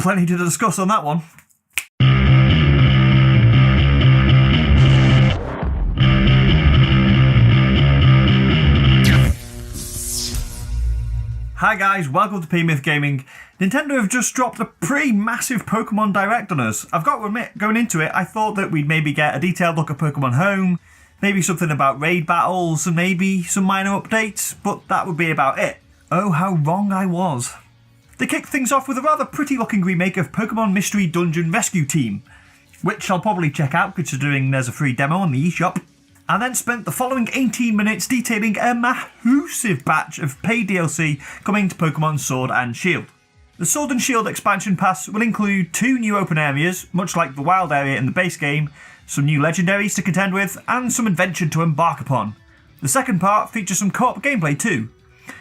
plenty to discuss on that one. Hi guys, welcome to P-Myth Gaming. Nintendo have just dropped a pretty massive Pokémon Direct on us. I've got to admit, going into it, I thought that we'd maybe get a detailed look at Pokémon Home, maybe something about raid battles, and maybe some minor updates, but that would be about it. Oh, how wrong I was. They kicked things off with a rather pretty looking remake of Pokémon Mystery Dungeon Rescue Team, which I'll probably check out considering there's a free demo on the eShop, and then spent the following 18 minutes detailing a massive batch of paid DLC coming to Pokémon Sword and Shield. The Sword and Shield expansion pass will include 2 new open areas, much like the wild area in the base game, some new legendaries to contend with, and some adventure to embark upon. The second part features some co-op gameplay too.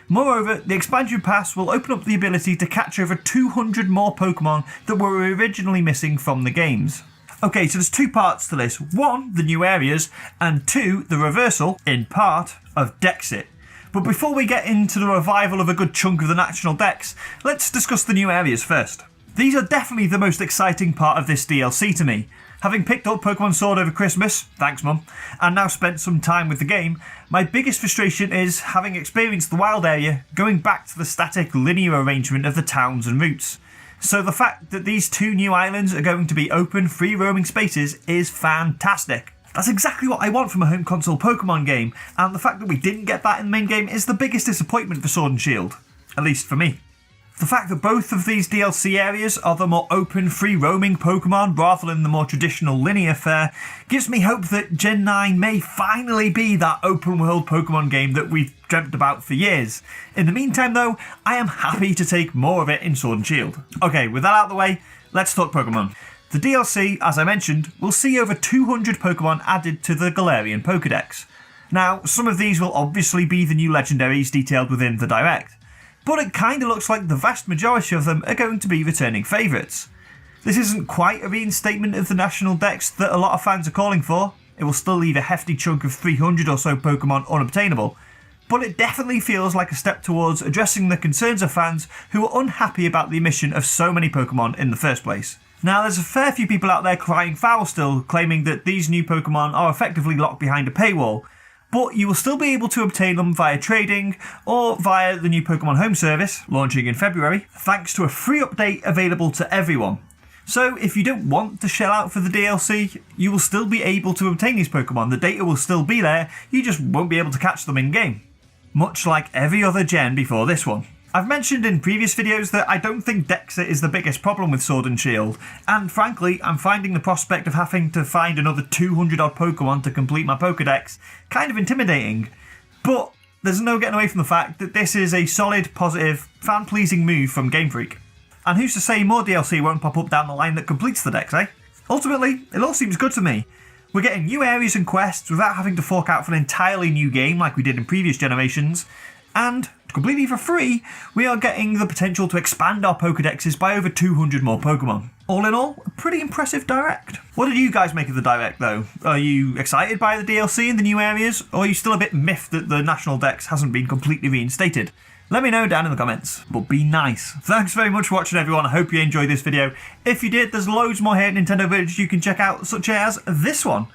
Moreover, the expansion pass will open up the ability to catch over 200 more Pokémon that were originally missing from the games. Okay, so there's 2 parts to this. 1, the new areas, and 2, the reversal, in part, of Dexit. But before we get into the revival of a good chunk of the National Dex, let's discuss the new areas first. These are definitely the most exciting part of this DLC to me. Having picked up Pokémon Sword over Christmas, thanks mum, and now spent some time with the game, my biggest frustration is, having experienced the wild area, going back to the static linear arrangement of the towns and routes. So the fact that these 2 new islands are going to be open, free roaming spaces is fantastic. That's exactly what I want from a home console Pokemon game, and the fact that we didn't get that in the main game is the biggest disappointment for Sword and Shield. At least for me. The fact that both of these DLC areas are the more open, free roaming Pokemon rather than the more traditional linear fare gives me hope that Gen 9 may finally be that open world Pokemon game that we've dreamt about for years. In the meantime though, I am happy to take more of it in Sword and Shield. Okay, with that out of the way, let's talk Pokemon. The DLC, as I mentioned, will see over 200 Pokemon added to the Galarian Pokédex. Now, some of these will obviously be the new legendaries detailed within the Direct, but it kinda looks like the vast majority of them are going to be returning favourites. This isn't quite a reinstatement of the National Dex that a lot of fans are calling for. It will still leave a hefty chunk of 300 or so Pokemon unobtainable, but it definitely feels like a step towards addressing the concerns of fans who are unhappy about the omission of so many Pokemon in the first place. Now, there's a fair few people out there crying foul still, claiming that these new Pokemon are effectively locked behind a paywall, but you will still be able to obtain them via trading or via the new Pokemon Home service, launching in February, thanks to a free update available to everyone. So if you don't want to shell out for the DLC, you will still be able to obtain these Pokemon. The data will still be there, you just won't be able to catch them in-game. Much like every other gen before this one. I've mentioned in previous videos that I don't think Dexit is the biggest problem with Sword and Shield, and frankly, I'm finding the prospect of having to find another 200 odd Pokemon to complete my Pokédex kind of intimidating. But there's no getting away from the fact that this is a solid, positive, fan-pleasing move from Game Freak. And who's to say more DLC won't pop up down the line that completes the Dex, eh? Ultimately, it all seems good to me. We're getting new areas and quests without having to fork out for an entirely new game like we did in previous generations, and completely for free, we are getting the potential to expand our Pokédexes by over 200 more Pokemon. All in all, a pretty impressive Direct. What did you guys make of the Direct though? Are you excited by the DLC and the new areas, or are you still a bit miffed that the National Dex hasn't been completely reinstated? Let me know down in the comments, but be nice. Thanks very much for watching everyone, I hope you enjoyed this video. If you did, there's loads more here at Nintendo Village you can check out, such as this one.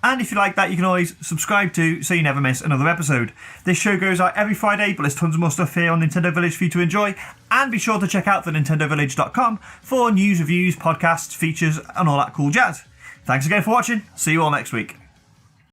And if you like that, you can always subscribe to so you never miss another episode. This show goes out every Friday, but there's tons more stuff here on Nintendo Village for you to enjoy. And be sure to check out the nintendovillage.com for news, reviews, podcasts, features, and all that cool jazz. Thanks again for watching. See you all next week.